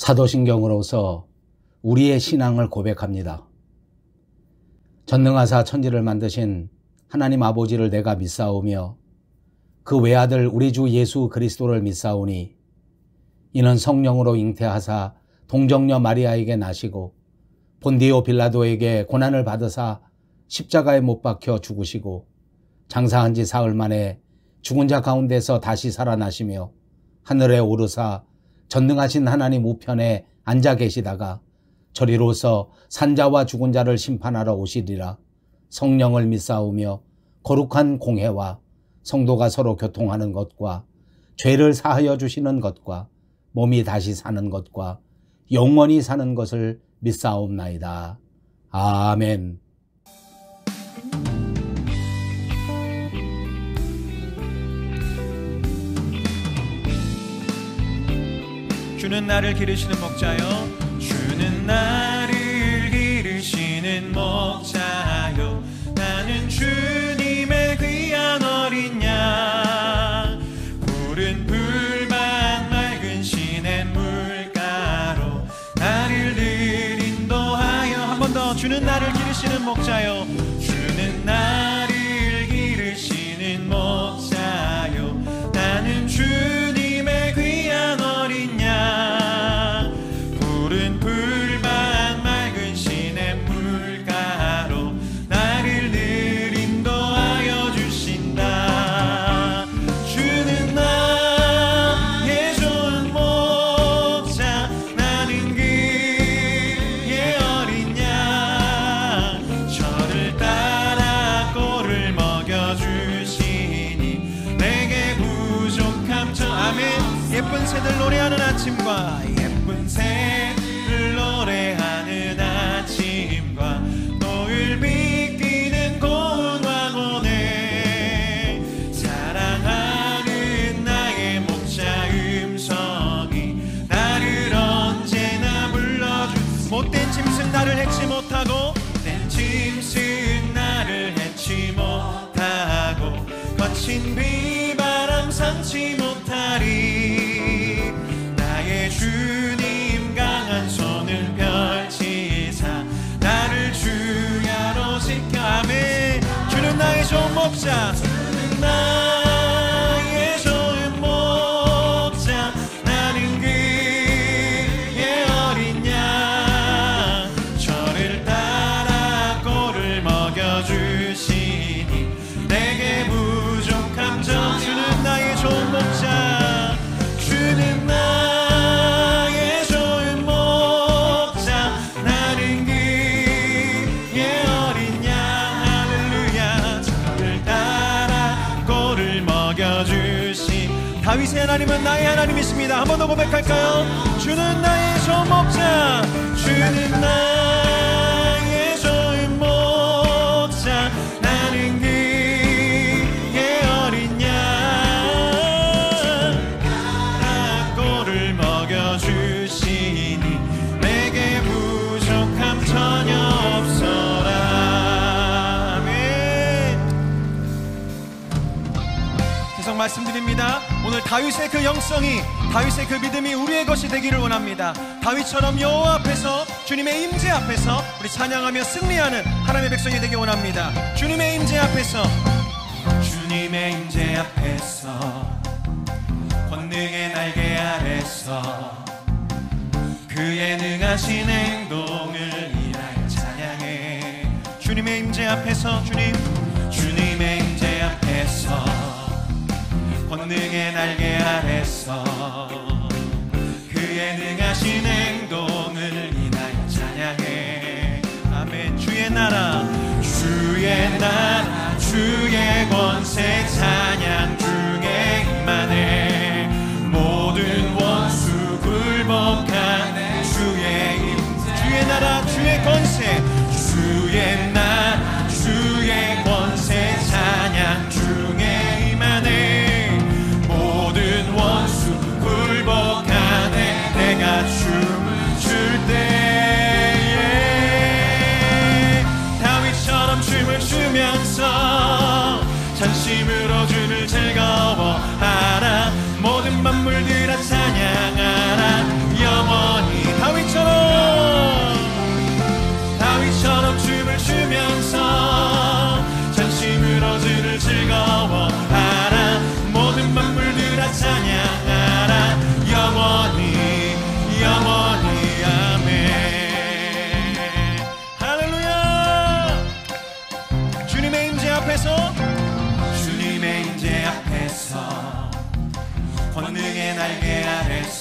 사도신경으로서 우리의 신앙을 고백합니다. 전능하사 천지를 만드신 하나님 아버지를 내가 믿사오며 그 외아들 우리 주 예수 그리스도를 믿사오니 이는 성령으로 잉태하사 동정녀 마리아에게 나시고 본디오 빌라도에게 고난을 받으사 십자가에 못 박혀 죽으시고 장사한 지 사흘 만에 죽은 자 가운데서 다시 살아나시며 하늘에 오르사 전능하신 하나님 우편에 앉아 계시다가 저리로서 산자와 죽은 자를 심판하러 오시리라. 성령을 믿사오며 거룩한 공회와 성도가 서로 교통하는 것과 죄를 사하여 주시는 것과 몸이 다시 사는 것과 영원히 사는 것을 믿사옵나이다. 아멘. 주는 나를 기르시는 목자요, 주는 나를 기르시는 목자요, 나는 주님의 귀한 어린 양, 푸른 풀밭 맑은 시냇물가로 나를 늘 인도하여. 한 번 더. 주는 나를 기르시는 목자요, 주는 나를 기르시는 목자요, 나는 주님의 귀한 어린 양, 푸른 풀밭 맑은 시냇물가로 나를 늘 인도하여 주신다. 주는 나의 좋은 목자, 나는 그의 어린 양, 저를 따라 꼴을 먹여주시니 내게 부족함 저. 아멘. 예쁜 새들 노래하는 아침과 예쁜 새들 노래하는 아침과 노을 비끼는 고운 왕원에 사랑하는 나의 목자 음성이 나를 언제나 불러주. 못된 짐승 나를 해치 못하고, 못된 짐승 나를 해치 못하고, 거친 비바람 상치 못하리. 나의 주님 강한 손을 펼치사 나를 주야로 지켜. 아멘. 주는 나의 좋은 목자, 주는 나의 좋은 목자, 나는 그의 어린 양, 저를 따라 꼴을 먹여주시니 내게 부족함 저. 주는 나의 좋은 목자, 주는 나의 좋은 목자, 나는 그의 어린 양. 할렐루야. 저를 따라 꼴을 먹여주시. 다윗의 하나님은 나의 하나님이십니다. 한 번 더 고백할까요? 주는 나의 좋은 목자, 주는 나의 좋은 목자, 나는 그의 어린 양, 따라 꼴을 먹여주시니 내게 부족함 전혀 없어라. 아멘. 계속 말씀드립니다. 오늘 다윗의 그 영성이, 다윗의 그 믿음이 우리의 것이 되기를 원합니다. 다윗처럼 여호와 앞에서, 주님의 임재 앞에서 우리 찬양하며 승리하는 하나님의 백성이 되기 원합니다. 주님의 임재 앞에서, 주님의 임재 앞에서, 권능의 날개 아래서 그의 능하신 행동을 인하여 찬양해. 주님의 임재 앞에서, 주님의 임재 앞에서, 권능의 날개 아래서 그의 능하신 행동을 인하여 찬양해. 아멘. 주의 나라, 주의 나라, 주의 권세 찬양 중에 임하네. 모든 원수 굴복하네. 주의 임재, 주의 나라, 주의 권세, 주의 나라, 주의 권세 찬양 중에 임하네. 모든 원수 굴복하네. 내가 춤을 출 때에 다윗처럼 춤을 추면서 전심으로 주를 즐거워하라. 모든 만물들아 찬양하라. 영원히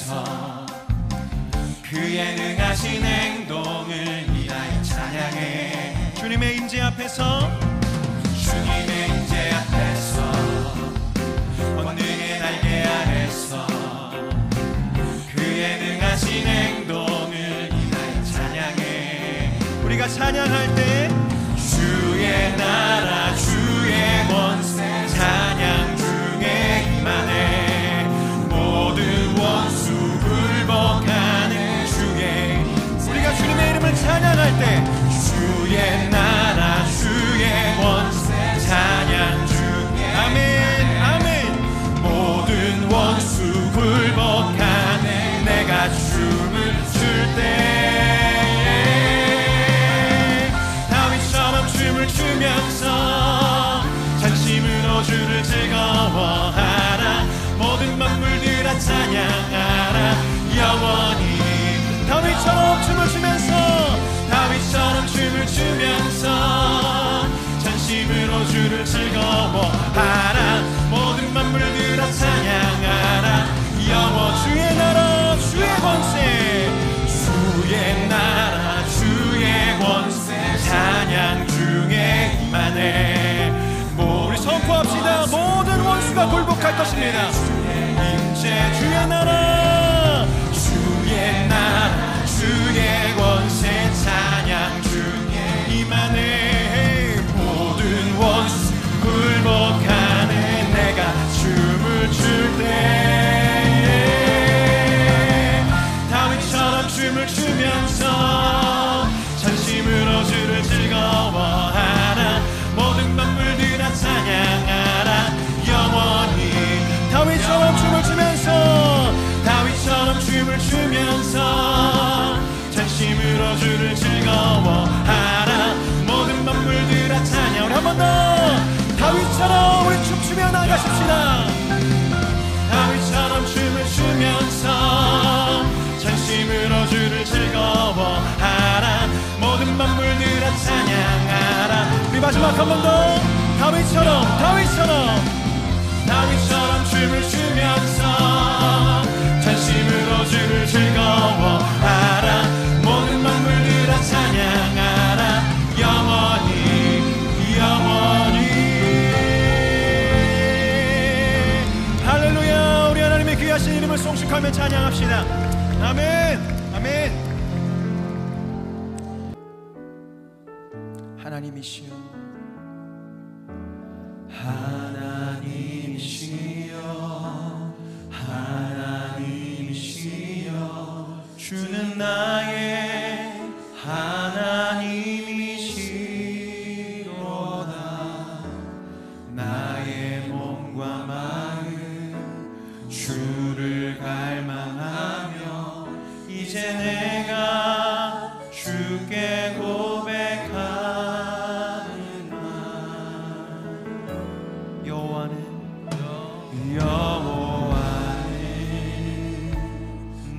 앞에서 그의 능하신 행동을 위하여 찬양해. 주님의 임재 앞에서, 주님의 임재 앞에서, 권능의 날개 아래서 그의 능하신 행동을 위하여 찬양해. 우리가 찬양할 때 주의 나라 주의 권세 찬양 중에 임하네. 모든 원수 굴복하는 주의, 우리가 주님의 이름을 찬양할 때 주의 나라 주의 권세 찬양 중에 아멘 아멘. 모든 원수 굴복하네. 내가 춤을 출 때 다윗처럼 춤을 추면서 전심으로 주를 즐거워하라. 모든 만물들아 찬양하라 영원히. 다윗처럼 춤을 추면서, 다윗처럼 춤을 추면서 전심으로 주를 즐거워하라. 모든 만물들아 찬양하라 영원. 주의 나라 주의 권세, 주의 나라 주의 권세 찬양 중에 임하네. 우리 선포합시다. 모든 원수가 굴복할 것입니다. 임재 주의 나라 주의 나라 주의 권세 찬양 중에 임하네. 모든 원수 굴복하네. 내가 춤을 출 때 다윗처럼 춤을 추면서 전심으로 주를 즐거워하라. 모든 만물들아 찬양하라 영원히. 다윗처럼 춤을 추면서, 다윗처럼 춤을 추면서 전심으로 주를 즐거워하라. 모든 만물들아 찬양. 우리 한 번 더 다윗처럼 우리 춤추며 나가십시다. 다윗처럼 춤을 추면서 전심으로 주를 즐거워하라. 모든 만물들아 찬양하라. 우리 마지막 한 번 더 다윗처럼 춤을 추면서 전심으로 주를 즐거워하라. 모든 만물들아 찬양하라 영원히 영원히. 할렐루야. 우리 하나님의 귀하신 이름을 송축하며 찬양합시다. 아멘 아멘. 하나님이시여 하나님이시여 주는 나의 하나님이시로다. 나의 몸과 마음 주를 갈망하며 이제 내가 주께 고백하는 말. 여호와는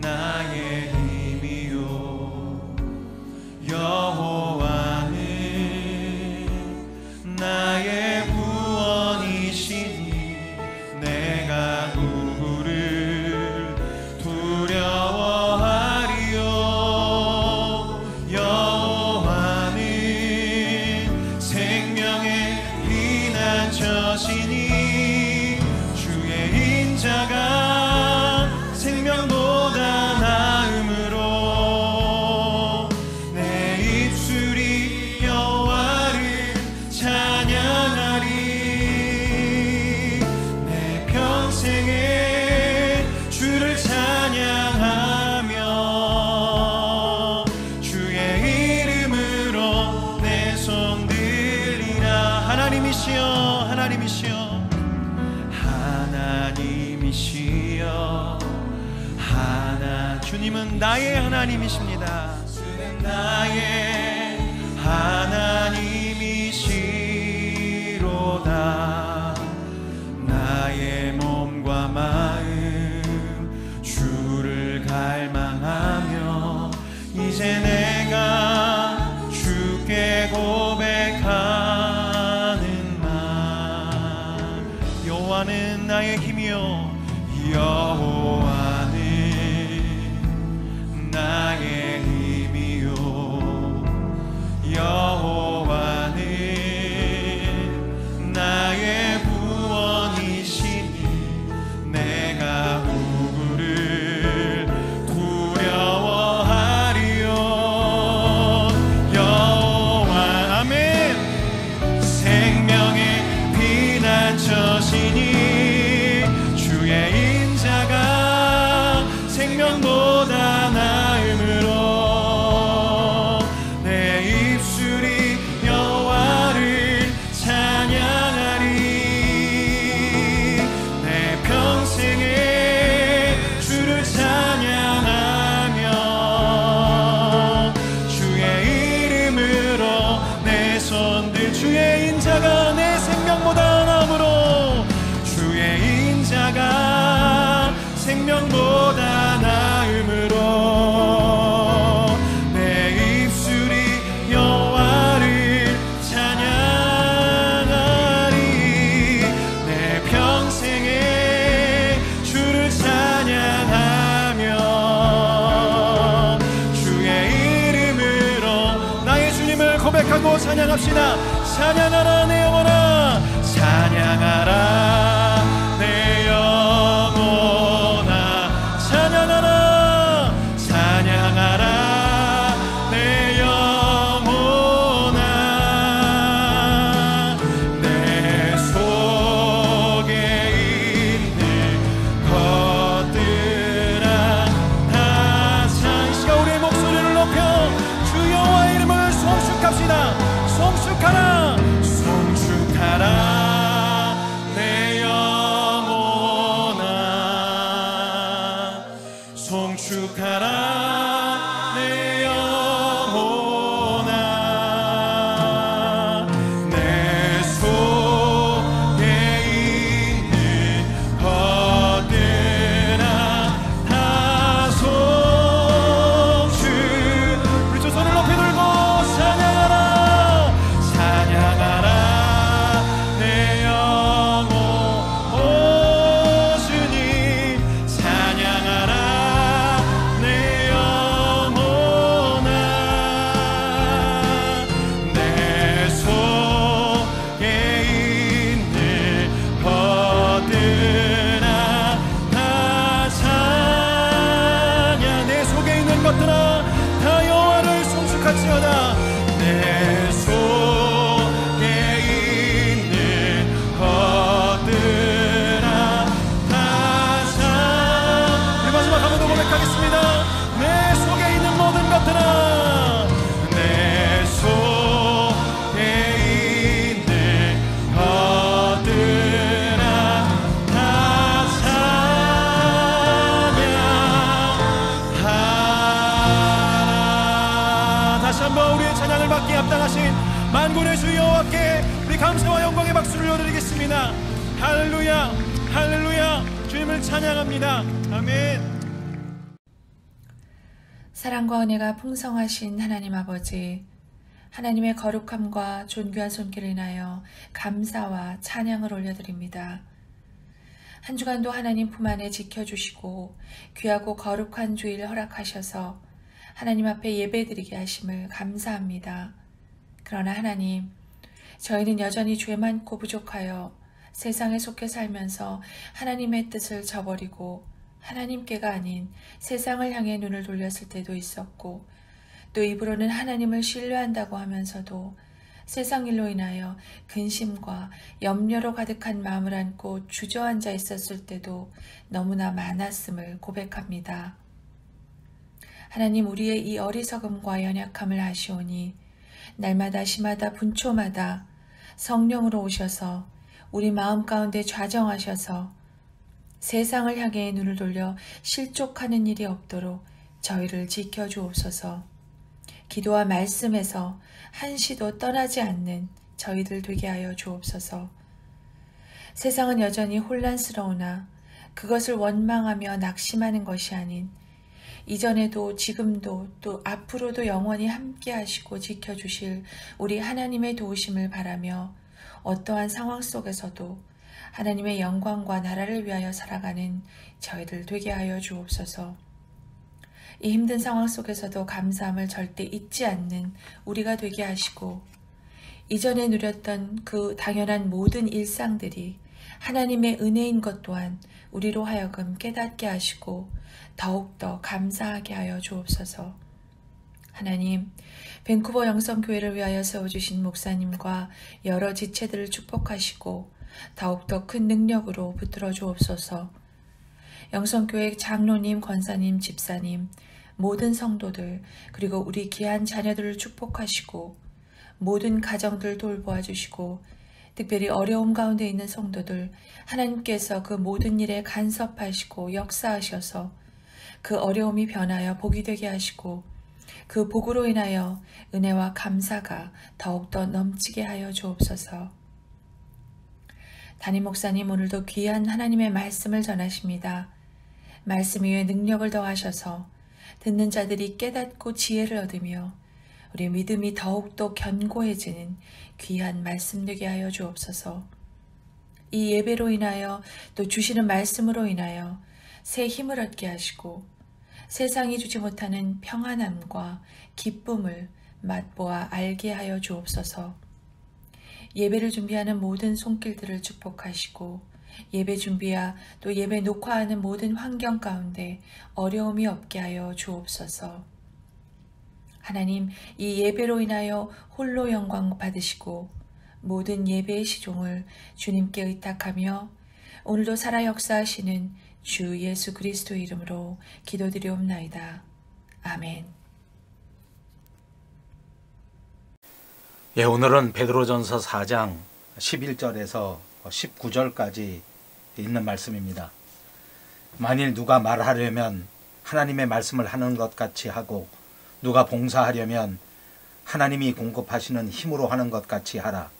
나의 힘이요 여호와는 나의 구원이시니 내가 누구를 두려워하리요. 여호와는 생명의 피난처시니 주의 인자가 생명보다 나음으로 내 입술이 여호와를 찬양하리. 내 평생에 주를 찬양하며 주의 이름으로 내 손 들리라. 하나님이시여 하나님이시여 하나님이시여 주님은 나의 하나님이십니다. 주는 나의 하나님이시로다. 나의 몸과 마음 주를 갈망하며 이제 내가 주께 고백하는 말. 여호와는 나의 힘이요 여호와는 생명보다 나음으로 내 입술이 여호와를 찬양하리. 내 평생에 주를 찬양하며 주의 이름으로 내 손들 주의 인자가 내 생명보다 나음으로 주의 인자가 생명보다 나음으로 내 입술이 여호와를 찬양하리. 내 평생에 주를 찬양하며 주의 이름으로 나의 주님을 고백하고 찬양합시다. 찬양하라 내 영혼아, 찬양하라 내 영혼아, 찬양하라 찬양하라 내 영혼아. 내 속에 있는 것들아 다 찬시가 우리의 목소리를 높여 주 여호와 이름을 송축합시다. 송축하라 송축하라 내 영혼아, 송축하라 내 영혼아. 내 속에 있는 것들아 다 송축. 우리 두 손을 높이 들고 찬양하라 찬양하라 내 영혼. 오 주님 찬양하라 내 영혼아. 내 속에 있는 것들아 다 찬양. 내 속에 있는 것들아 다 여호와를 송축할지어다. 내 속에 있는 것들아 다 찬양. 우리 마지막 한 번 더 고백하겠습니다. 내 속에 있는 모든 것들아, 내 속에 있는 것들아 다 찬양하라. 다시 한번 우리의 찬양을 받기에 합당하신 만군의 주 여호와께 우리 감사와 영광의 박수를 올려드리겠습니다. 할렐루야 할렐루야. 주님을 찬양합니다. 아멘. 사랑과 은혜가 풍성하신 하나님 아버지, 하나님의 거룩함과 존귀한 손길을 인하여 감사와 찬양을 올려드립니다. 한 주간도 하나님 품 안에 지켜주시고 귀하고 거룩한 주일 허락하셔서 하나님 앞에 예배드리게 하심을 감사합니다. 그러나 하나님, 저희는 여전히 죄 많고 부족하여 세상에 속해 살면서 하나님의 뜻을 저버리고 하나님께가 아닌 세상을 향해 눈을 돌렸을 때도 있었고, 또 입으로는 하나님을 신뢰한다고 하면서도 세상 일로 인하여 근심과 염려로 가득한 마음을 안고 주저앉아 있었을 때도 너무나 많았음을 고백합니다. 하나님, 우리의 이 어리석음과 연약함을 아시오니 날마다 시마다 분초마다 성령으로 오셔서 우리 마음 가운데 좌정하셔서 세상을 향해 눈을 돌려 실족하는 일이 없도록 저희를 지켜주옵소서. 기도와 말씀에서 한시도 떠나지 않는 저희들 되게 하여 주옵소서. 세상은 여전히 혼란스러우나 그것을 원망하며 낙심하는 것이 아닌 이전에도 지금도 또 앞으로도 영원히 함께 하시고 지켜주실 우리 하나님의 도우심을 바라며 어떠한 상황 속에서도 하나님의 영광과 나라를 위하여 살아가는 저희들 되게 하여 주옵소서. 이 힘든 상황 속에서도 감사함을 절대 잊지 않는 우리가 되게 하시고, 이전에 누렸던 그 당연한 모든 일상들이 하나님의 은혜인 것 또한 우리로 하여금 깨닫게 하시고 더욱더 감사하게 하여 주옵소서. 하나님, 밴쿠버 영성교회를 위하여 세워주신 목사님과 여러 지체들을 축복하시고 더욱더 큰 능력으로 붙들어 주옵소서. 영성교회 장로님, 권사님, 집사님, 모든 성도들, 그리고 우리 귀한 자녀들을 축복하시고 모든 가정들 돌보아 주시고 특별히 어려움 가운데 있는 성도들 하나님께서 그 모든 일에 간섭하시고 역사하셔서 그 어려움이 변하여 복이 되게 하시고 그 복으로 인하여 은혜와 감사가 더욱더 넘치게 하여 주옵소서. 담임 목사님 오늘도 귀한 하나님의 말씀을 전하십니다. 말씀 위에 능력을 더하셔서 듣는 자들이 깨닫고 지혜를 얻으며 우리의 믿음이 더욱더 견고해지는 귀한 말씀 되게 하여 주옵소서. 이 예배로 인하여 또 주시는 말씀으로 인하여 새 힘을 얻게 하시고 세상이 주지 못하는 평안함과 기쁨을 맛보아 알게 하여 주옵소서. 예배를 준비하는 모든 손길들을 축복하시고 예배 준비와 또 예배 녹화하는 모든 환경 가운데 어려움이 없게 하여 주옵소서. 하나님, 이 예배로 인하여 홀로 영광 받으시고 모든 예배의 시종을 주님께 의탁하며 오늘도 살아 역사하시는 주 예수 그리스도의 이름으로 기도드리옵나이다. 아멘. 예, 오늘은 베드로전서 4장 11절에서 19절까지 있는 말씀입니다. 만일 누가 말하려면 하나님의 말씀을 하는 것 같이 하고 누가 봉사하려면 하나님이 공급하시는 힘으로 하는 것 같이 하라.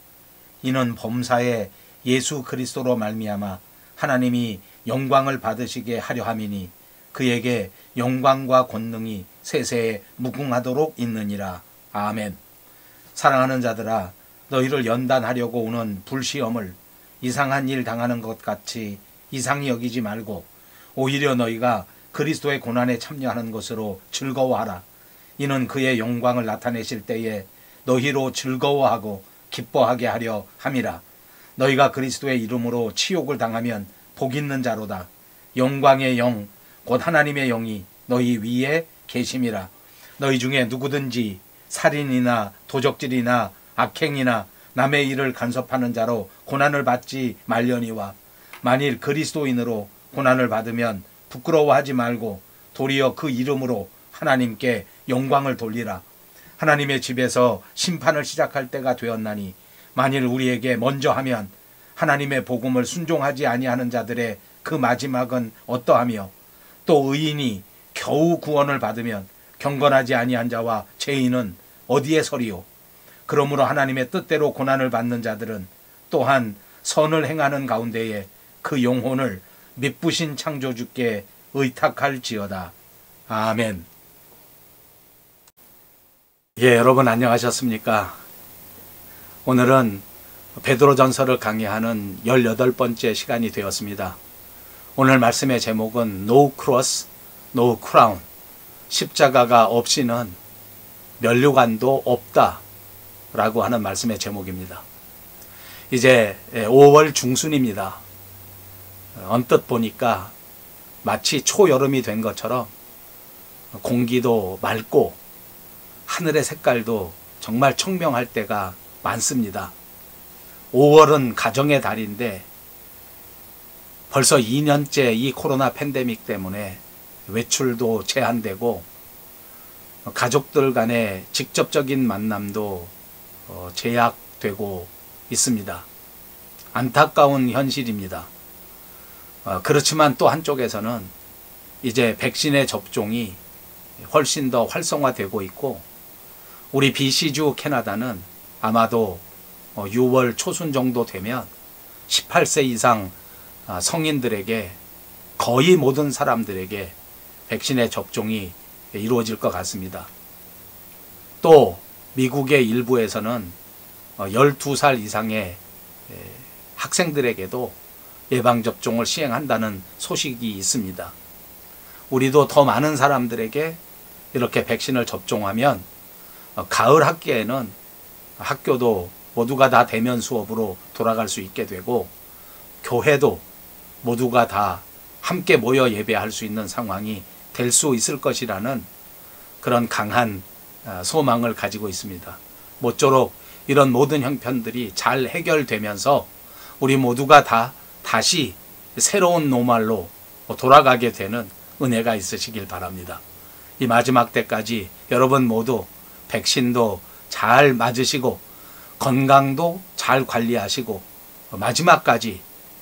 이는 범사에 예수 그리스도로 말미암아 하나님이 영광을 받으시게 하려 함이니 그에게 영광과 권능이 세세에 무궁하도록 있느니라. 아멘. 사랑하는 자들아, 너희를 연단하려고 오는 불시험을 이상한 일 당하는 것 같이 이상히 여기지 말고 오히려 너희가 그리스도의 고난에 참여하는 것으로 즐거워하라. 이는 그의 영광을 나타내실 때에 너희로 즐거워하고 기뻐하게 하려 함이라. 너희가 그리스도의 이름으로 치욕을 당하면 복 있는 자로다. 영광의 영 곧 하나님의 영이 너희 위에 계심이라. 너희 중에 누구든지 살인이나 도적질이나 악행이나 남의 일을 간섭하는 자로 고난을 받지 말려니와 만일 그리스도인으로 고난을 받으면 부끄러워하지 말고 도리어 그 이름으로 하나님께 영광을 돌리라. 하나님의 집에서 심판을 시작할 때가 되었나니 만일 우리에게 먼저 하면 하나님의 복음을 순종하지 아니하는 자들의 그 마지막은 어떠하며 또 의인이 겨우 구원을 받으면 경건하지 아니한 자와 죄인은 어디에 서리요. 그러므로 하나님의 뜻대로 고난을 받는 자들은 또한 선을 행하는 가운데에 그 영혼을 미쁘신 창조주께 의탁할지어다. 아멘. 예, 여러분 안녕하셨습니까? 오늘은 베드로전서를 강의하는 18번째 시간이 되었습니다. 오늘 말씀의 제목은 No Cross, No Crown, 십자가가 없이는 면류관도 없다 라고 하는 말씀의 제목입니다. 이제 5월 중순입니다. 언뜻 보니까 마치 초여름이 된 것처럼 공기도 맑고 하늘의 색깔도 정말 청명할 때가 많습니다. 5월은 가정의 달인데 벌써 2년째 이 코로나 팬데믹 때문에 외출도 제한되고 가족들 간의 직접적인 만남도 제약되고 있습니다. 안타까운 현실입니다. 그렇지만 또 한쪽에서는 이제 백신의 접종이 훨씬 더 활성화되고 있고 우리 BC주 캐나다는 아마도 6월 초순 정도 되면 18세 이상 성인들에게 거의 모든 사람들에게 백신의 접종이 이루어질 것 같습니다. 또 미국의 일부에서는 12살 이상의 학생들에게도 예방접종을 시행한다는 소식이 있습니다. 우리도 더 많은 사람들에게 이렇게 백신을 접종하면 가을 학기에는 학교도 모두가 다 대면 수업으로 돌아갈 수 있게 되고 교회도 모두가 다 함께 모여 예배할 수 있는 상황이 될 수 있을 것이라는 그런 강한 소망을 가지고 있습니다. 모쪼록 이런 모든 형편들이 잘 해결되면서 우리 모두가 다 다시 새로운 노말로 돌아가게 되는 은혜가 있으시길 바랍니다. 이 마지막 때까지 여러분 모두 백신도 잘 맞으시고 건강도 잘 관리하시고 마지막까지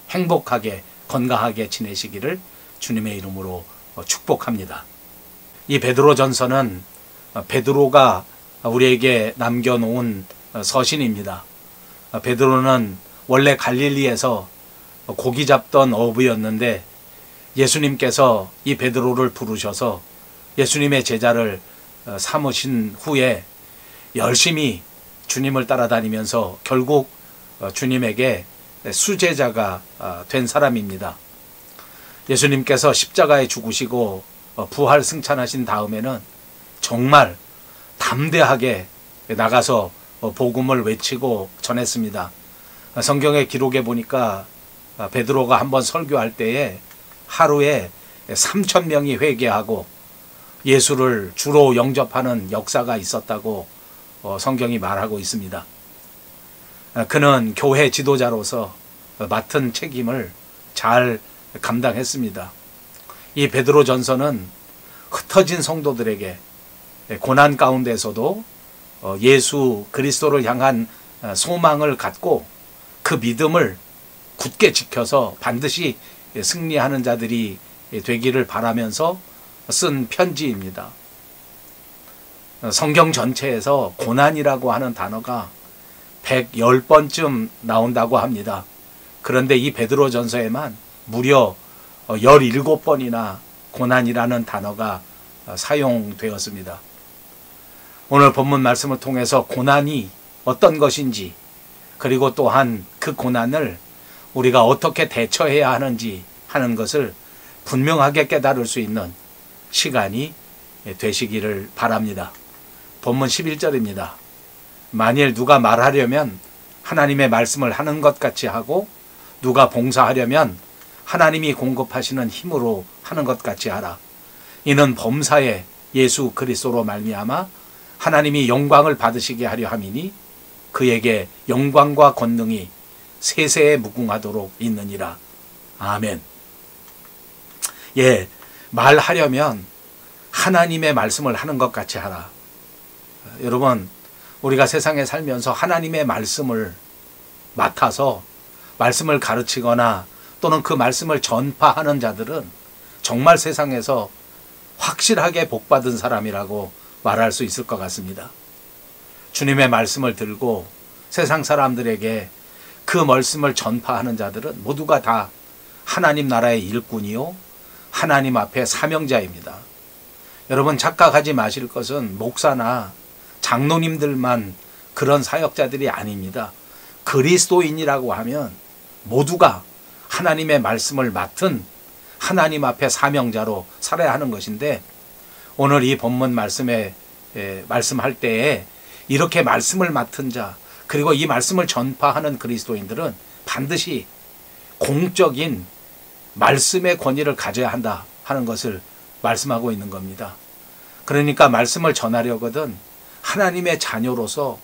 행복하게 건강하게 지내시기를 주님의 이름으로 축복합니다. 이 베드로전서는 베드로가 우리에게 남겨놓은 서신입니다. 베드로는 원래 갈릴리에서 고기 잡던 어부였는데 예수님께서 이 베드로를 부르셔서 예수님의 제자를 삼으신 후에 열심히 주님을 따라다니면서 결국 주님에게 수제자가 된 사람입니다. 예수님께서 십자가에 죽으시고 부활 승천하신 다음에는 정말 담대하게 나가서 복음을 외치고 전했습니다. 성경의 기록에 보니까 베드로가 한번 설교할 때에 하루에 3,000명이 회개하고 예수를 주로 영접하는 역사가 있었다고 성경이 말하고 있습니다. 그는 교회 지도자로서 맡은 책임을 잘 감당했습니다. 이 베드로전서는 흩어진 성도들에게 고난 가운데서도 예수 그리스도를 향한 소망을 갖고 그 믿음을 굳게 지켜서 반드시 승리하는 자들이 되기를 바라면서 쓴 편지입니다. 성경 전체에서 고난이라고 하는 단어가 110번쯤 나온다고 합니다. 그런데 이 베드로전서에만 무려 17번이나 고난이라는 단어가 사용되었습니다. 오늘 본문 말씀을 통해서 고난이 어떤 것인지, 그리고 또한 그 고난을 우리가 어떻게 대처해야 하는지 하는 것을 분명하게 깨달을 수 있는 시간이 되시기를 바랍니다. 본문 11절입니다. 만일 누가 말하려면 하나님의 말씀을 하는 것 같이 하고, 누가 봉사하려면 하나님이 공급하시는 힘으로 하는 것 같이 하라. 이는 범사에 예수 그리스도로 말미암아 하나님이 영광을 받으시게 하려 함이니 그에게 영광과 권능이 세세에 무궁하도록 있느니라. 아멘. 예, 말하려면 하나님의 말씀을 하는 것 같이 하라. 여러분, 우리가 세상에 살면서 하나님의 말씀을 맡아서 말씀을 가르치거나 또는 그 말씀을 전파하는 자들은 정말 세상에서 확실하게 복받은 사람이라고 말할 수 있을 것 같습니다. 주님의 말씀을 들고 세상 사람들에게 그 말씀을 전파하는 자들은 모두가 다 하나님 나라의 일꾼이요 하나님 앞에 사명자입니다. 여러분, 착각하지 마실 것은 목사나 장로님들만 그런 사역자들이 아닙니다. 그리스도인이라고 하면 모두가 하나님의 말씀을 맡은 하나님 앞에 사명자로 살아야 하는 것인데, 오늘 이 본문 말씀에 말씀할 때에 이렇게 말씀을 맡은 자, 그리고 이 말씀을 전파하는 그리스도인들은 반드시 공적인 말씀의 권위를 가져야 한다 하는 것을 말씀하고 있는 겁니다. 그러니까 말씀을 전하려거든 하나님의 자녀로서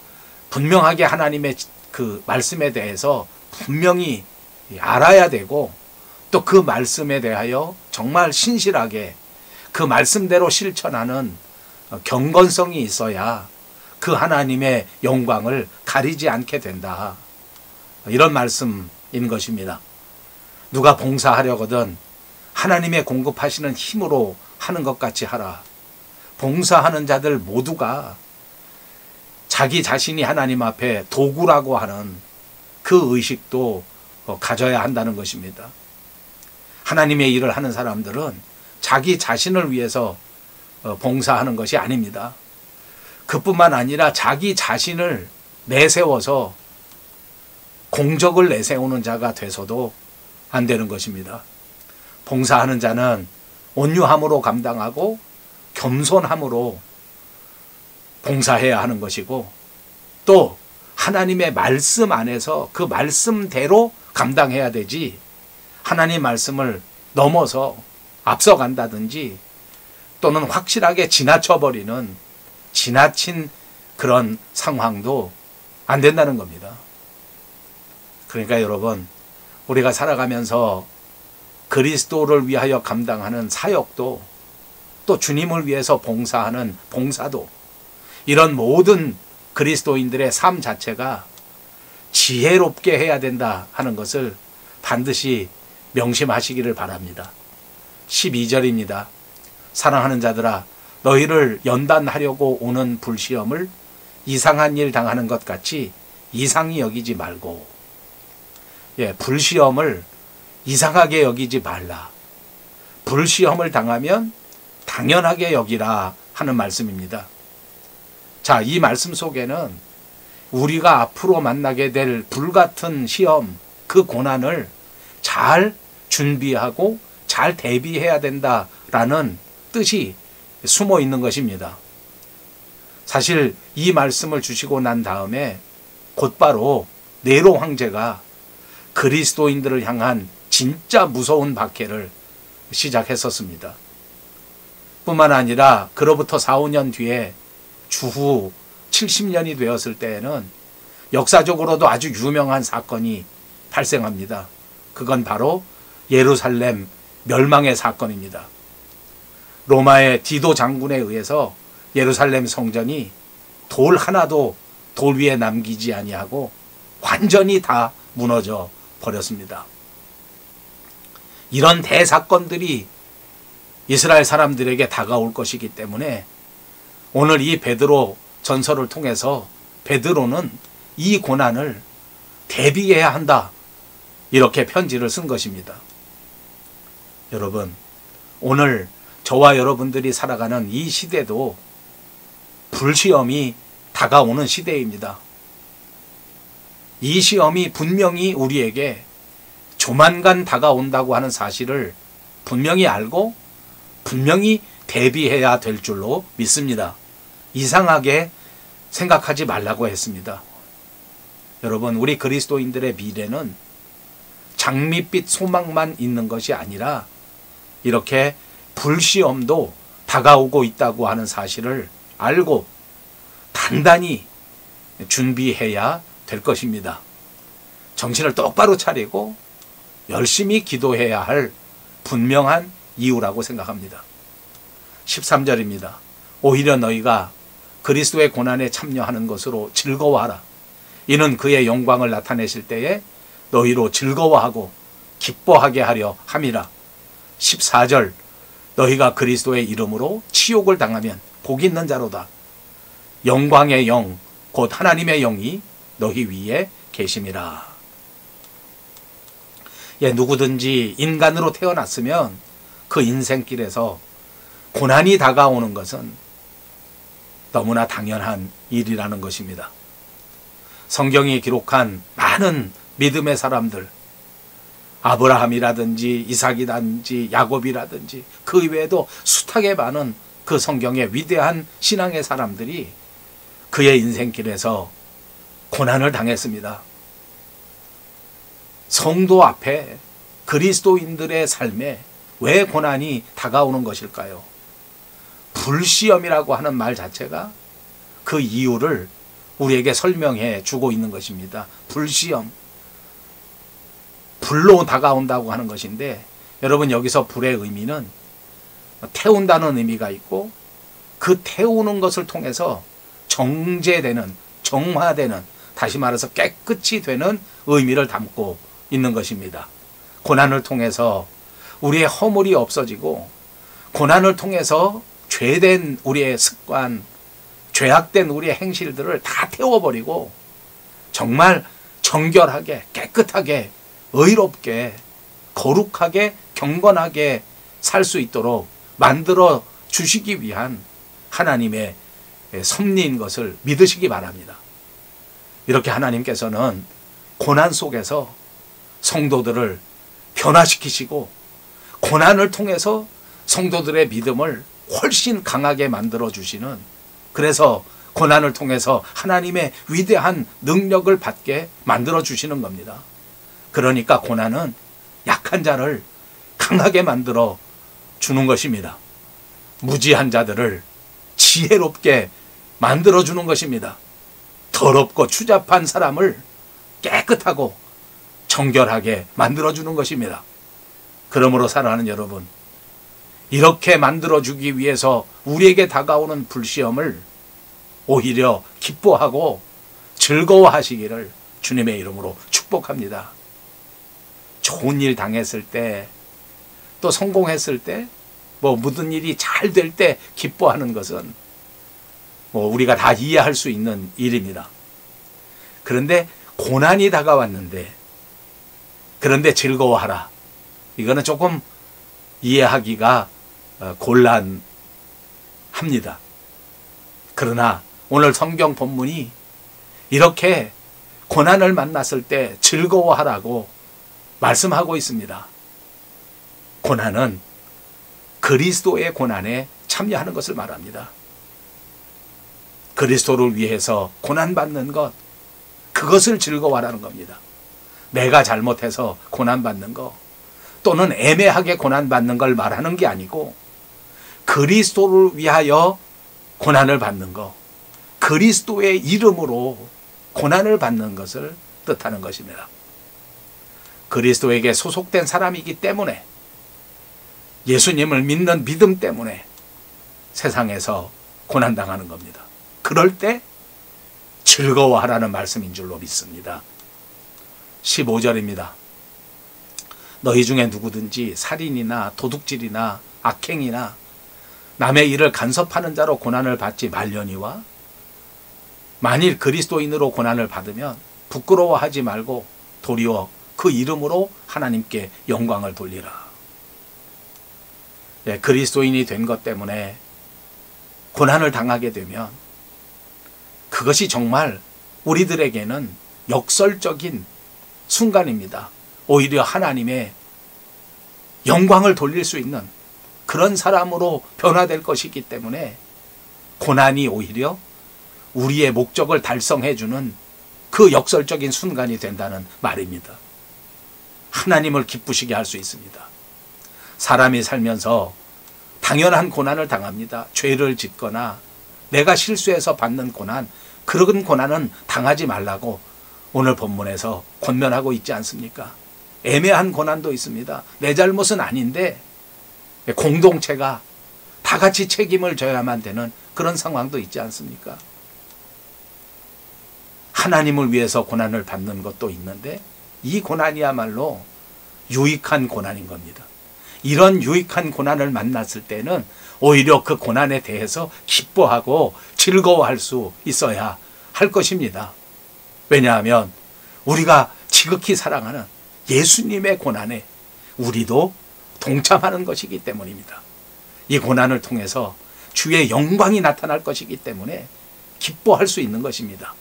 분명하게 하나님의 그 말씀에 대해서 분명히 알아야 되고, 또 그 말씀에 대하여 정말 신실하게 그 말씀대로 실천하는 경건성이 있어야 그 하나님의 영광을 가리지 않게 된다. 이런 말씀인 것입니다. 누가 봉사하려거든 하나님의 공급하시는 힘으로 하는 것 같이 하라. 봉사하는 자들 모두가 자기 자신이 하나님 앞에 도구라고 하는 그 의식도 가져야 한다는 것입니다. 하나님의 일을 하는 사람들은 자기 자신을 위해서 봉사하는 것이 아닙니다. 그뿐만 아니라 자기 자신을 내세워서 공적을 내세우는 자가 돼서도 안 되는 것입니다. 봉사하는 자는 온유함으로 감당하고 겸손함으로 봉사해야 하는 것이고, 또 하나님의 말씀 안에서 그 말씀대로 감당해야 되지, 하나님 말씀을 넘어서 앞서간다든지 또는 확실하게 지나쳐버리는 지나친 그런 상황도 안 된다는 겁니다. 그러니까 여러분, 우리가 살아가면서 그리스도를 위하여 감당하는 사역도, 또 주님을 위해서 봉사하는 봉사도, 이런 모든 그리스도인들의 삶 자체가 지혜롭게 해야 된다 하는 것을 반드시 명심하시기를 바랍니다. 12절입니다. 사랑하는 자들아, 너희를 연단하려고 오는 불시험을 이상한 일 당하는 것 같이 이상히 여기지 말고, 불시험을 이상하게 여기지 말라. 불시험을 당하면 당연하게 여기라 하는 말씀입니다. 자, 이 말씀 속에는 우리가 앞으로 만나게 될 불같은 시험, 그 고난을 잘 준비하고 잘 대비해야 된다라는 뜻이 숨어 있는 것입니다. 사실 이 말씀을 주시고 난 다음에 곧바로 네로 황제가 그리스도인들을 향한 진짜 무서운 박해를 시작했었습니다. 뿐만 아니라 그로부터 4, 5년 뒤에 주후 70년이 되었을 때에는 역사적으로도 아주 유명한 사건이 발생합니다. 그건 바로 예루살렘 멸망의 사건입니다. 로마의 디도 장군에 의해서 예루살렘 성전이 돌 하나도 돌 위에 남기지 아니하고 완전히 다 무너져 버렸습니다. 이런 대사건들이 이스라엘 사람들에게 다가올 것이기 때문에 오늘 이 베드로 전설을 통해서 베드로는 이 고난을 대비해야 한다, 이렇게 편지를 쓴 것입니다. 여러분, 오늘 저와 여러분들이 살아가는 이 시대도 불시험이 다가오는 시대입니다. 이 시험이 분명히 우리에게 조만간 다가온다고 하는 사실을 분명히 알고 분명히 대비해야 될 줄로 믿습니다. 이상하게 생각하지 말라고 했습니다. 여러분, 우리 그리스도인들의 미래는 장밋빛 소망만 있는 것이 아니라 이렇게 불시험도 다가오고 있다고 하는 사실을 알고 단단히 준비해야 될 것입니다. 정신을 똑바로 차리고 열심히 기도해야 할 분명한 이유라고 생각합니다. 13절입니다. 오히려 너희가 그리스도의 고난에 참여하는 것으로 즐거워하라. 이는 그의 영광을 나타내실 때에 너희로 즐거워하고 기뻐하게 하려 함이라. 14절, 너희가 그리스도의 이름으로 치욕을 당하면 복 있는 자로다. 영광의 영, 곧 하나님의 영이 너희 위에 계심이라. 누구든지 인간으로 태어났으면 그 인생길에서 고난이 다가오는 것은 너무나 당연한 일이라는 것입니다. 성경이 기록한 많은 믿음의 사람들, 아브라함이라든지 이삭이라든지 야곱이라든지 그 이외에도 숱하게 많은 그 성경의 위대한 신앙의 사람들이 그의 인생길에서 고난을 당했습니다. 성도 앞에 그리스도인들의 삶에 왜 고난이 다가오는 것일까요? 불시험이라고 하는 말 자체가 그 이유를 우리에게 설명해 주고 있는 것입니다. 불시험, 불로 다가온다고 하는 것인데, 여러분, 여기서 불의 의미는 태운다는 의미가 있고, 그 태우는 것을 통해서 정제되는, 정화되는, 다시 말해서 깨끗이 되는 의미를 담고 있는 것입니다. 고난을 통해서 우리의 허물이 없어지고, 고난을 통해서 죄된 우리의 습관, 죄악된 우리의 행실들을 다 태워버리고 정말 정결하게, 깨끗하게, 의롭게, 거룩하게, 경건하게 살 수 있도록 만들어 주시기 위한 하나님의 섭리인 것을 믿으시기 바랍니다. 이렇게 하나님께서는 고난 속에서 성도들을 변화시키시고, 고난을 통해서 성도들의 믿음을 훨씬 강하게 만들어 주시는, 그래서 고난을 통해서 하나님의 위대한 능력을 받게 만들어 주시는 겁니다. 그러니까 고난은 약한 자를 강하게 만들어 주는 것입니다. 무지한 자들을 지혜롭게 만들어 주는 것입니다. 더럽고 추잡한 사람을 깨끗하고 정결하게 만들어 주는 것입니다. 그러므로 사랑하는 여러분, 이렇게 만들어주기 위해서 우리에게 다가오는 불시험을 오히려 기뻐하고 즐거워하시기를 주님의 이름으로 축복합니다. 좋은 일 당했을 때, 또 성공했을 때, 모든 일이 잘 될 때 기뻐하는 것은 우리가 다 이해할 수 있는 일입니다. 그런데 고난이 다가왔는데, 그런데 즐거워하라. 이거는 조금 이해하기가 곤란합니다. 그러나 오늘 성경 본문이 이렇게 고난을 만났을 때 즐거워하라고 말씀하고 있습니다. 고난은 그리스도의 고난에 참여하는 것을 말합니다. 그리스도를 위해서 고난받는 것, 그것을 즐거워하라는 겁니다. 내가 잘못해서 고난받는 것, 또는 애매하게 고난받는 걸 말하는 게 아니고 그리스도를 위하여 고난을 받는 것, 그리스도의 이름으로 고난을 받는 것을 뜻하는 것입니다. 그리스도에게 소속된 사람이기 때문에, 예수님을 믿는 믿음 때문에 세상에서 고난당하는 겁니다. 그럴 때 즐거워하라는 말씀인 줄로 믿습니다. 15절입니다. 너희 중에 누구든지 살인이나 도둑질이나 악행이나 남의 일을 간섭하는 자로 고난을 받지 말려니와, 만일 그리스도인으로 고난을 받으면 부끄러워하지 말고 도리어 그 이름으로 하나님께 영광을 돌리라. 그리스도인이 된 것 때문에 고난을 당하게 되면 그것이 정말 우리들에게는 역설적인 순간입니다. 오히려 하나님의 영광을 돌릴 수 있는 그런 사람으로 변화될 것이기 때문에 고난이 오히려 우리의 목적을 달성해주는 그 역설적인 순간이 된다는 말입니다. 하나님을 기쁘시게 할 수 있습니다. 사람이 살면서 당연한 고난을 당합니다. 죄를 짓거나 내가 실수해서 받는 고난, 그런 고난은 당하지 말라고 오늘 본문에서 권면하고 있지 않습니까? 애매한 고난도 있습니다. 내 잘못은 아닌데 공동체가 다 같이 책임을 져야만 되는 그런 상황도 있지 않습니까? 하나님을 위해서 고난을 받는 것도 있는데 이 고난이야말로 유익한 고난인 겁니다. 이런 유익한 고난을 만났을 때는 오히려 그 고난에 대해서 기뻐하고 즐거워할 수 있어야 할 것입니다. 왜냐하면 우리가 지극히 사랑하는 예수님의 고난에 우리도 동참하는 것이기 때문입니다. 이 고난을 통해서 주의 영광이 나타날 것이기 때문에 기뻐할 수 있는 것입니다.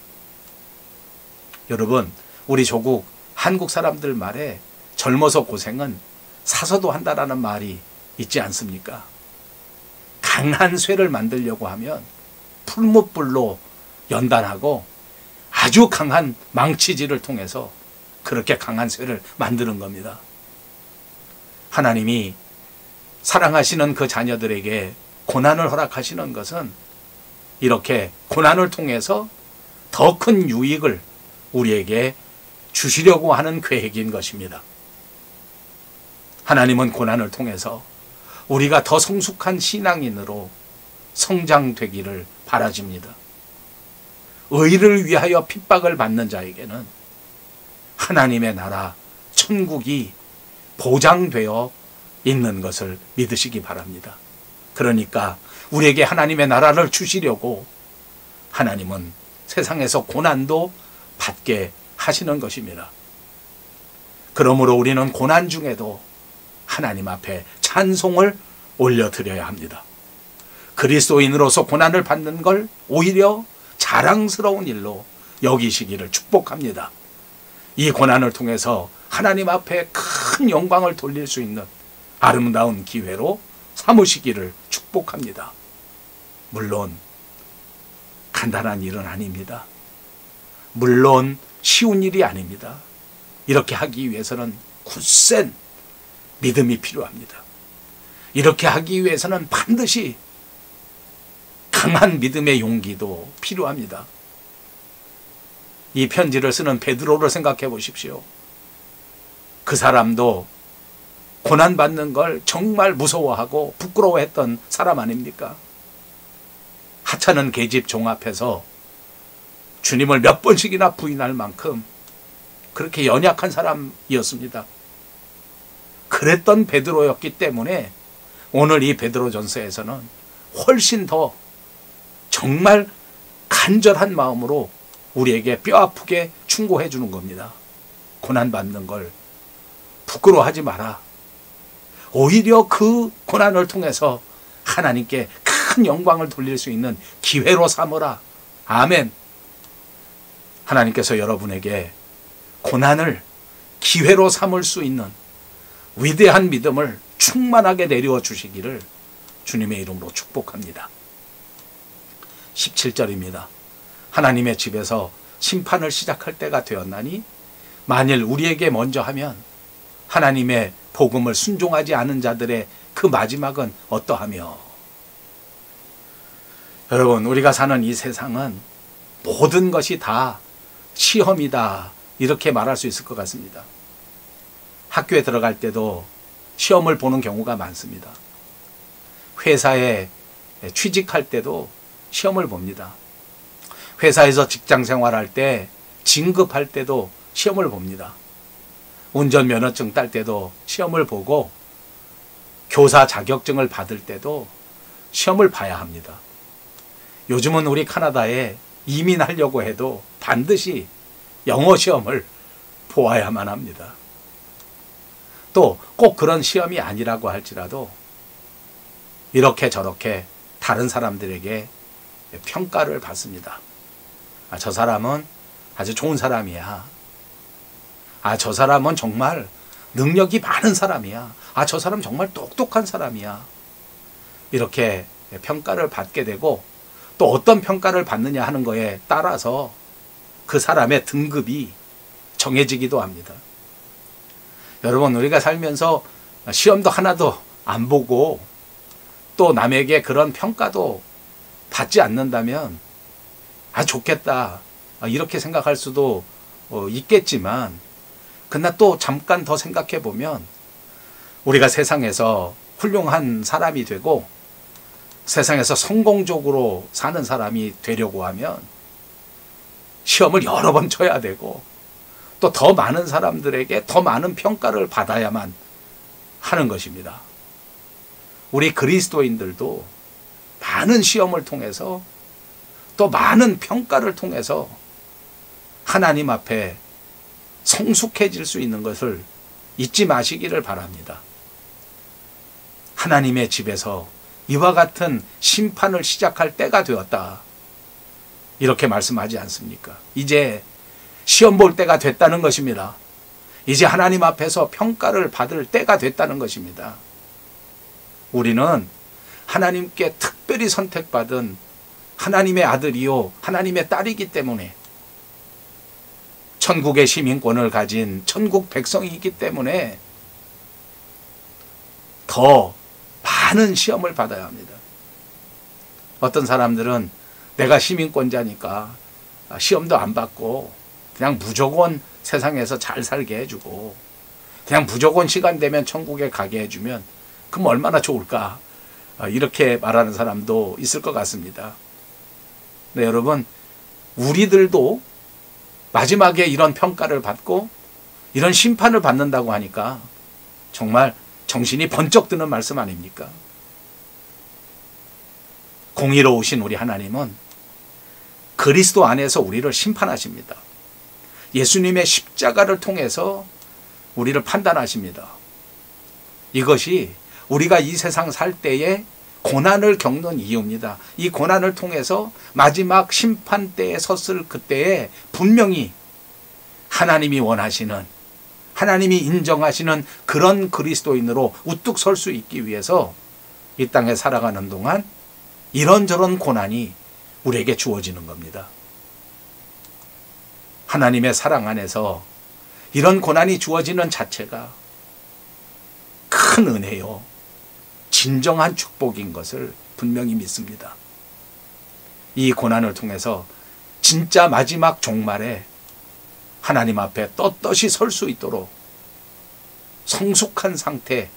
여러분, 우리 조국 한국 사람들 말에 젊어서 고생은 사서도 한다라는 말이 있지 않습니까? 강한 쇠를 만들려고 하면 풀무불로 연단하고 아주 강한 망치질을 통해서 그렇게 강한 쇠를 만드는 겁니다. 하나님이 사랑하시는 그 자녀들에게 고난을 허락하시는 것은 이렇게 고난을 통해서 더 큰 유익을 우리에게 주시려고 하는 계획인 것입니다. 하나님은 고난을 통해서 우리가 더 성숙한 신앙인으로 성장되기를 바라십니다. 의를 위하여 핍박을 받는 자에게는 하나님의 나라, 천국이 보장되어 있는 것을 믿으시기 바랍니다. 그러니까 우리에게 하나님의 나라를 주시려고 하나님은 세상에서 고난도 받게 하시는 것입니다. 그러므로 우리는 고난 중에도 하나님 앞에 찬송을 올려드려야 합니다. 그리스도인으로서 고난을 받는 걸 오히려 자랑스러운 일로 여기시기를 축복합니다. 이 고난을 통해서 하나님 앞에 큰 영광을 돌릴 수 있는 아름다운 기회로 삼으시기를 축복합니다. 물론 간단한 일은 아닙니다. 물론 쉬운 일이 아닙니다. 이렇게 하기 위해서는 굳센 믿음이 필요합니다. 이렇게 하기 위해서는 반드시 강한 믿음의 용기도 필요합니다. 이 편지를 쓰는 베드로를 생각해 보십시오. 그 사람도 고난받는 걸 정말 무서워하고 부끄러워했던 사람 아닙니까? 하찮은 계집 종 앞에서 주님을 몇 번씩이나 부인할 만큼 그렇게 연약한 사람이었습니다. 그랬던 베드로였기 때문에 오늘 이 베드로전서에서는 훨씬 더 정말 간절한 마음으로 우리에게 뼈아프게 충고해 주는 겁니다. 고난받는 걸 부끄러워하지 마라. 오히려 그 고난을 통해서 하나님께 큰 영광을 돌릴 수 있는 기회로 삼으라. 아멘. 하나님께서 여러분에게 고난을 기회로 삼을 수 있는 위대한 믿음을 충만하게 내려 주시기를 주님의 이름으로 축복합니다. 17절입니다. 하나님의 집에서 심판을 시작할 때가 되었나니 만일 우리에게 먼저 하면 하나님의 복음을 순종하지 않은 자들의 그 마지막은 어떠하며. 여러분, 우리가 사는 이 세상은 모든 것이 다 시험이다, 이렇게 말할 수 있을 것 같습니다. 학교에 들어갈 때도 시험을 보는 경우가 많습니다. 회사에 취직할 때도 시험을 봅니다. 회사에서 직장 생활할 때, 진급할 때도 시험을 봅니다. 운전면허증 딸 때도 시험을 보고, 교사 자격증을 받을 때도 시험을 봐야 합니다. 요즘은 우리 캐나다에 이민하려고 해도 반드시 영어 시험을 보아야만 합니다. 또 꼭 그런 시험이 아니라고 할지라도 이렇게 저렇게 다른 사람들에게 평가를 받습니다. 아, 저 사람은 아주 좋은 사람이야. 아, 저 사람은 정말 능력이 많은 사람이야. 아, 저 사람 정말 똑똑한 사람이야. 이렇게 평가를 받게 되고, 또 어떤 평가를 받느냐 하는 거에 따라서 그 사람의 등급이 정해지기도 합니다. 여러분, 우리가 살면서 시험도 하나도 안 보고 또 남에게 그런 평가도 받지 않는다면 아, 좋겠다, 이렇게 생각할 수도 있겠지만, 그러나 또 잠깐 더 생각해 보면 우리가 세상에서 훌륭한 사람이 되고 세상에서 성공적으로 사는 사람이 되려고 하면 시험을 여러 번 쳐야 되고, 또 더 많은 사람들에게 더 많은 평가를 받아야만 하는 것입니다. 우리 그리스도인들도 많은 시험을 통해서, 또 많은 평가를 통해서 하나님 앞에 성숙해질 수 있는 것을 잊지 마시기를 바랍니다. 하나님의 집에서 이와 같은 심판을 시작할 때가 되었다, 이렇게 말씀하지 않습니까? 이제 시험 볼 때가 됐다는 것입니다. 이제 하나님 앞에서 평가를 받을 때가 됐다는 것입니다. 우리는 하나님께 특별히 선택받은 하나님의 아들이요 하나님의 딸이기 때문에, 천국의 시민권을 가진 천국 백성이기 때문에 더 많은 시험을 받아야 합니다. 어떤 사람들은 내가 시민권자니까 시험도 안 받고 그냥 무조건 세상에서 잘 살게 해주고, 그냥 무조건 시간 되면 천국에 가게 해주면 그럼 얼마나 좋을까, 이렇게 말하는 사람도 있을 것 같습니다. 네, 여러분, 우리들도 마지막에 이런 평가를 받고 이런 심판을 받는다고 하니까 정말 정신이 번쩍 드는 말씀 아닙니까? 공의로우신 우리 하나님은 그리스도 안에서 우리를 심판하십니다. 예수님의 십자가를 통해서 우리를 판단하십니다. 이것이 우리가 이 세상 살 때에 고난을 겪는 이유입니다. 이 고난을 통해서 마지막 심판 때에 섰을 그때에 분명히 하나님이 원하시는, 하나님이 인정하시는 그런 그리스도인으로 우뚝 설 수 있기 위해서 이 땅에 살아가는 동안 이런저런 고난이 우리에게 주어지는 겁니다. 하나님의 사랑 안에서 이런 고난이 주어지는 자체가 큰 은혜요, 진정한 축복인 것을 분명히 믿습니다. 이 고난을 통해서 진짜 마지막 종말에 하나님 앞에 떳떳이 설 수 있도록 성숙한 상태,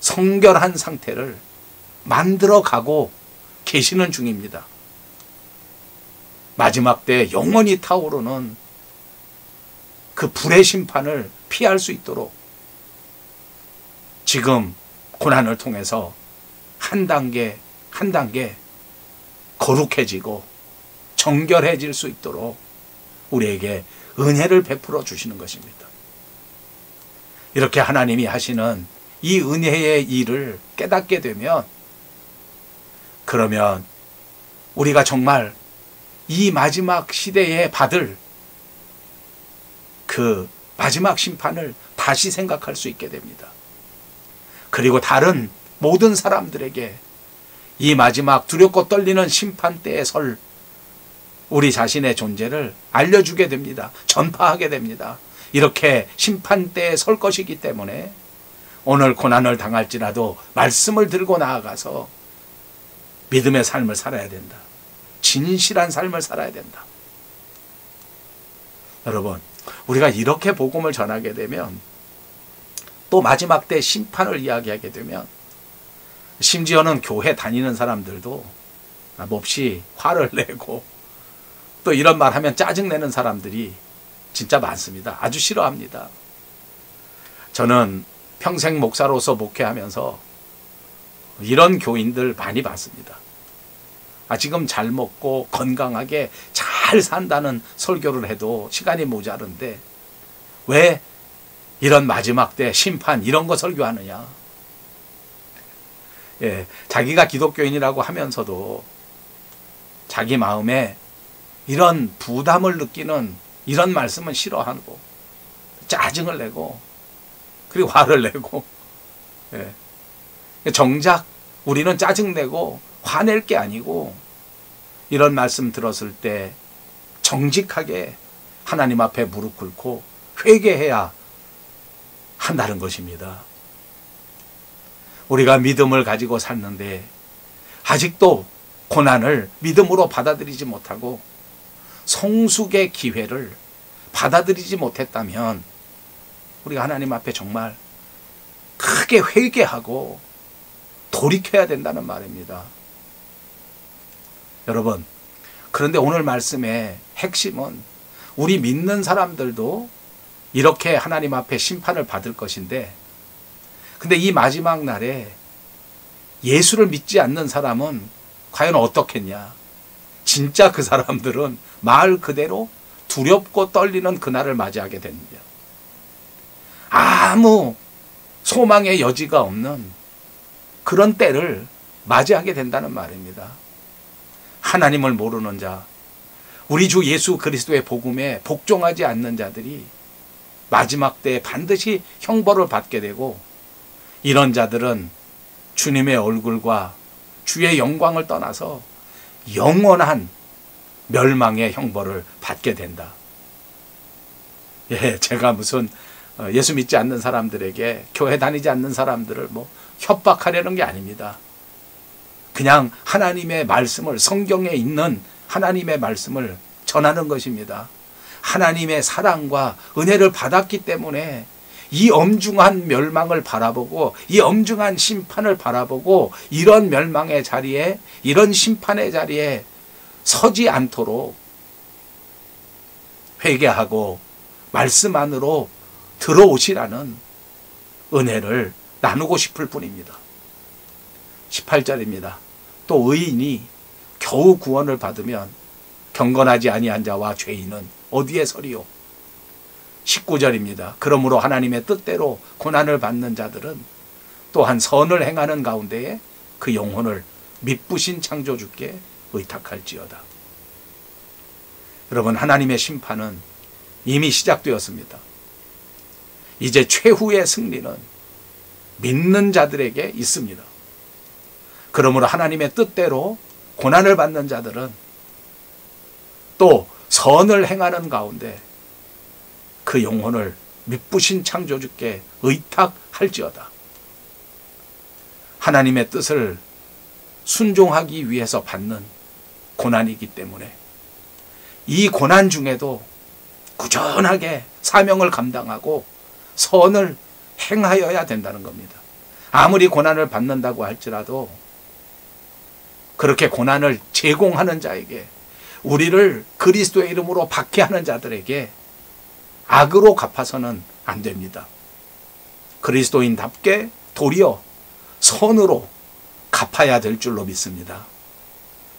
성결한 상태를 만들어가고 계시는 중입니다. 마지막 때 영원히 타오르는 그 불의 심판을 피할 수 있도록 지금 고난을 통해서 한 단계 한 단계 거룩해지고 정결해질 수 있도록 우리에게 은혜를 베풀어 주시는 것입니다. 이렇게 하나님이 하시는 이 은혜의 일을 깨닫게 되면, 그러면 우리가 정말 이 마지막 시대에 받을 그 마지막 심판을 다시 생각할 수 있게 됩니다. 그리고 다른 모든 사람들에게 이 마지막 두렵고 떨리는 심판대에 설 우리 자신의 존재를 알려주게 됩니다. 전파하게 됩니다. 이렇게 심판대에 설 것이기 때문에 오늘 고난을 당할지라도 말씀을 들고 나아가서 믿음의 삶을 살아야 된다. 진실한 삶을 살아야 된다. 여러분, 우리가 이렇게 복음을 전하게 되면, 또 마지막 때 심판을 이야기하게 되면, 심지어는 교회 다니는 사람들도 몹시 화를 내고 또 이런 말 하면 짜증내는 사람들이 진짜 많습니다. 아주 싫어합니다. 저는 평생 목사로서 목회하면서 이런 교인들 많이 봤습니다. 지금 잘 먹고 건강하게 잘 산다는 설교를 해도 시간이 모자른데 왜 이런 마지막 때 심판 이런 거 설교하느냐. 자기가 기독교인이라고 하면서도 자기 마음에 이런 부담을 느끼는 이런 말씀은 싫어하고 짜증을 내고 그리고 화를 내고, 정작 우리는 짜증내고 화낼 게 아니고 이런 말씀 들었을 때 정직하게 하나님 앞에 무릎 꿇고 회개해야 한다는 것입니다. 우리가 믿음을 가지고 샀는데 아직도 고난을 믿음으로 받아들이지 못하고 성숙의 기회를 받아들이지 못했다면 우리가 하나님 앞에 정말 크게 회개하고 돌이켜야 된다는 말입니다. 여러분, 그런데 오늘 말씀의 핵심은 우리 믿는 사람들도 이렇게 하나님 앞에 심판을 받을 것인데, 근데 이 마지막 날에 예수를 믿지 않는 사람은 과연 어떻겠냐? 진짜 그 사람들은 말 그대로 두렵고 떨리는 그날을 맞이하게 됩니다. 아무 소망의 여지가 없는 그런 때를 맞이하게 된다는 말입니다. 하나님을 모르는 자, 우리 주 예수 그리스도의 복음에 복종하지 않는 자들이 마지막 때에 반드시 형벌을 받게 되고, 이런 자들은 주님의 얼굴과 주의 영광을 떠나서 영원한 멸망의 형벌을 받게 된다. 제가 무슨 예수 믿지 않는 사람들에게, 교회 다니지 않는 사람들을 협박하려는 게 아닙니다. 그냥 하나님의 말씀을, 성경에 있는 하나님의 말씀을 전하는 것입니다. 하나님의 사랑과 은혜를 받았기 때문에 이 엄중한 멸망을 바라보고 이 엄중한 심판을 바라보고 이런 멸망의 자리에, 이런 심판의 자리에 서지 않도록 회개하고 말씀 안으로 들어오시라는 은혜를 나누고 싶을 뿐입니다. 18절입니다. 또 의인이 겨우 구원을 받으면 경건하지 아니한 자와 죄인은 어디에 서리요? 19절입니다. 그러므로 하나님의 뜻대로 고난을 받는 자들은 또한 선을 행하는 가운데에 그 영혼을 미쁘신 창조주께 의탁할지어다. 여러분, 하나님의 심판은 이미 시작되었습니다. 이제 최후의 승리는 믿는 자들에게 있습니다. 그러므로 하나님의 뜻대로 고난을 받는 자들은 또 선을 행하는 가운데 그 영혼을 미쁘신 창조주께 의탁할지어다. 하나님의 뜻을 순종하기 위해서 받는 고난이기 때문에 이 고난 중에도 꾸준하게 사명을 감당하고 선을 행하여야 된다는 겁니다. 아무리 고난을 받는다고 할지라도 그렇게 고난을 제공하는 자에게, 우리를 그리스도의 이름으로 박해하는 자들에게 악으로 갚아서는 안 됩니다. 그리스도인답게 도리어 선으로 갚아야 될 줄로 믿습니다.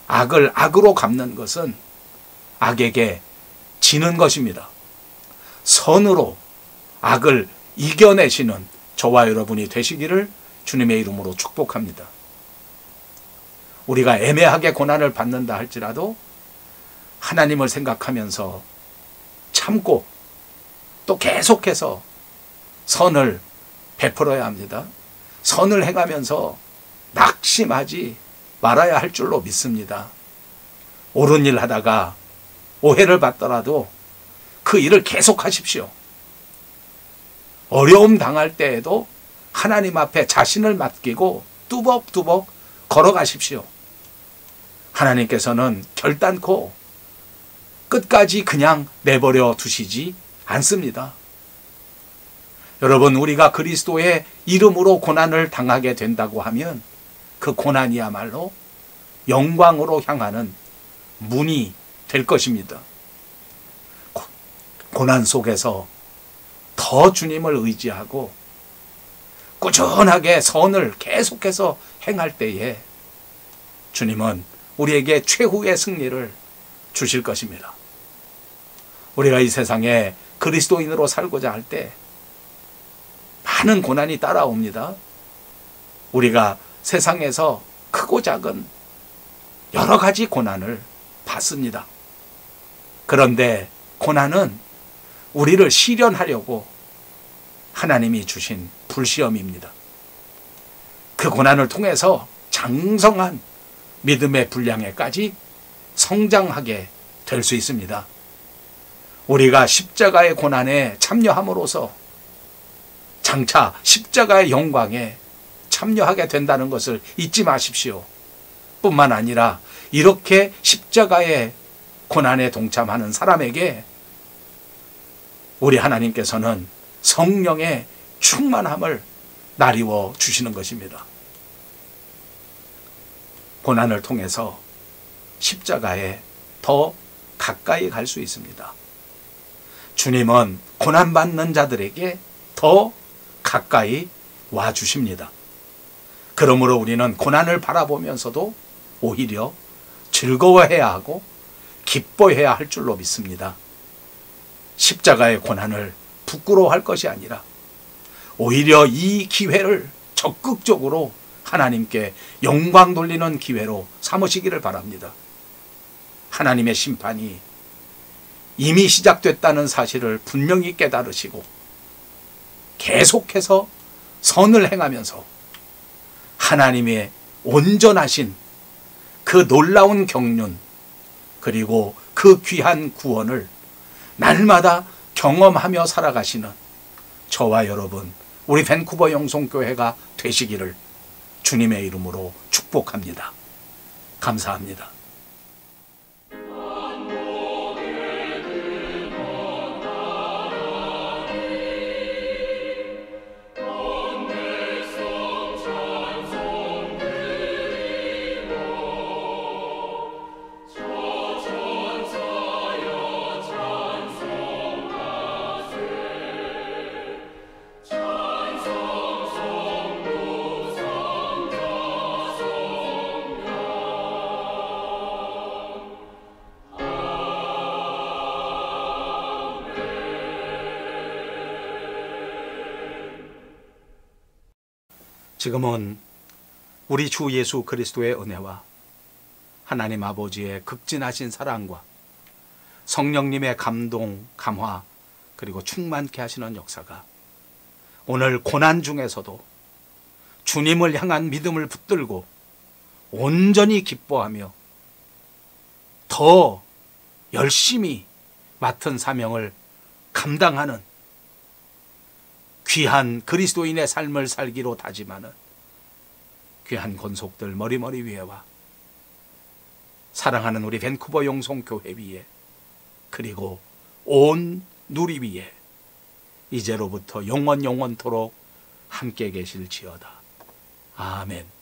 악을 악으로 갚는 것은 악에게 지는 것입니다. 선으로 악을 이겨내시는 저와 여러분이 되시기를 주님의 이름으로 축복합니다. 우리가 애매하게 고난을 받는다 할지라도 하나님을 생각하면서 참고 또 계속해서 선을 베풀어야 합니다. 선을 행하면서 낙심하지 말아야 할 줄로 믿습니다. 옳은 일 하다가 오해를 받더라도 그 일을 계속하십시오. 어려움 당할 때에도 하나님 앞에 자신을 맡기고 뚜벅뚜벅 걸어가십시오. 하나님께서는 결단코 끝까지 그냥 내버려 두시지 않습니다. 여러분, 우리가 그리스도의 이름으로 고난을 당하게 된다고 하면 그 고난이야말로 영광으로 향하는 문이 될 것입니다. 고난 속에서 더 주님을 의지하고 꾸준하게 선을 계속해서 행할 때에 주님은 우리에게 최후의 승리를 주실 것입니다. 우리가 이 세상에 그리스도인으로 살고자 할 때 많은 고난이 따라옵니다. 우리가 세상에서 크고 작은 여러 가지 고난을 받습니다. 그런데 고난은 우리를 시련하려고 하나님이 주신 불시험입니다. 그 고난을 통해서 장성한 믿음의 분량에까지 성장하게 될 수 있습니다. 우리가 십자가의 고난에 참여함으로써 장차 십자가의 영광에 참여하게 된다는 것을 잊지 마십시오. 뿐만 아니라 이렇게 십자가의 고난에 동참하는 사람에게 우리 하나님께서는 성령의 충만함을 나리워 주시는 것입니다. 고난을 통해서 십자가에 더 가까이 갈 수 있습니다. 주님은 고난받는 자들에게 더 가까이 와 주십니다. 그러므로 우리는 고난을 바라보면서도 오히려 즐거워해야 하고 기뻐해야 할 줄로 믿습니다. 십자가의 고난을 부끄러워할 것이 아니라 오히려 이 기회를 적극적으로 하나님께 영광 돌리는 기회로 삼으시기를 바랍니다. 하나님의 심판이 이미 시작됐다는 사실을 분명히 깨달으시고 계속해서 선을 행하면서 하나님의 온전하신 그 놀라운 경륜 그리고 그 귀한 구원을 날마다 경험하며 살아가시는 저와 여러분, 우리 밴쿠버 영송교회가 되시기를 주님의 이름으로 축복합니다. 감사합니다. 지금은 우리 주 예수 그리스도의 은혜와 하나님 아버지의 극진하신 사랑과 성령님의 감동, 감화 그리고 충만케 하시는 역사가 오늘 고난 중에서도 주님을 향한 믿음을 붙들고 온전히 기뻐하며 더 열심히 맡은 사명을 감당하는 귀한 그리스도인의 삶을 살기로 다짐하는 귀한 권속들 머리머리 위에와 사랑하는 우리 밴쿠버 영송교회 위에 그리고 온 누리 위에 이제로부터 영원토록 함께 계실지어다. 아멘.